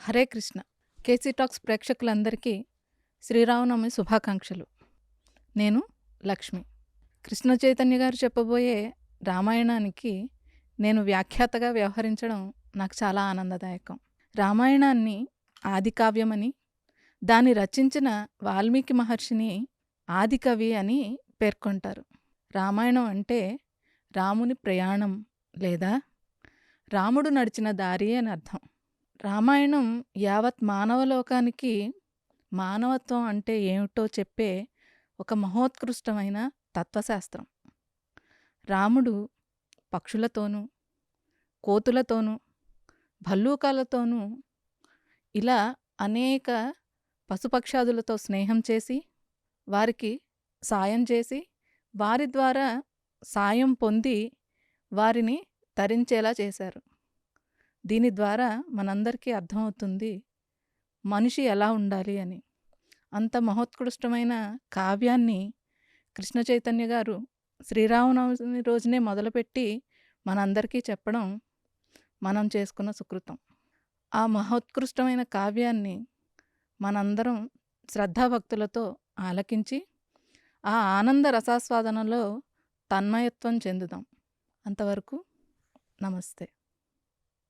Hare Krishna. KC talks ప్రేక్షకులందరికీ శ్రీరామనవమి శుభాకాంక్షలు. నేను లక్ష్మి. కృష్ణ చైతన్య గారు చెప్పబోయే రామాయణానికి నేను వ్యాఖ్యాతగా వ్యవహరించడం నాకు చాలా ఆనందదాయకం. రామాయణాన్ని ఆదికావ్యమని, దాన్ని రచించిన వాల్మీకి మహర్షిని ఆదికవి అని పేర్కొంటారు. రామాయణం అంటే రాముని ప్రయాణం లేదా రాముడు నడిచిన దారి అని అర్థం. రామాయణం యావత్ మానవలోకానికి మానవత్వం అంటే ఏమిటో చెప్పే ఒక మహోత్కృష్టమైన తత్వశాస్త్రం. రాముడు పక్షులతోనూ, కోతులతోనూ, భల్లూకాలతోనూ ఇలా అనేక పశుపక్షాదులతో స్నేహం చేసి, వారికి సాయం చేసి, వారి ద్వారా సాయం పొంది వారిని తరించేలా చేశారు. దీని ద్వారా మనందరికీ అర్థమవుతుంది మనిషి ఎలా ఉండాలి అని. అంత మహోత్కృష్టమైన కావ్యాన్ని కృష్ణ చైతన్య గారు శ్రీరామనవమి రోజునే మొదలుపెట్టి మనందరికీ చెప్పడం మనం చేసుకున్న సుకృతం. ఆ మహోత్కృష్టమైన కావ్యాన్ని మనందరం శ్రద్ధాభక్తులతో ఆలకించి ఆ ఆనంద రసాస్వాదనలో తన్మయత్వం చెందుదాం. అంతవరకు నమస్తే.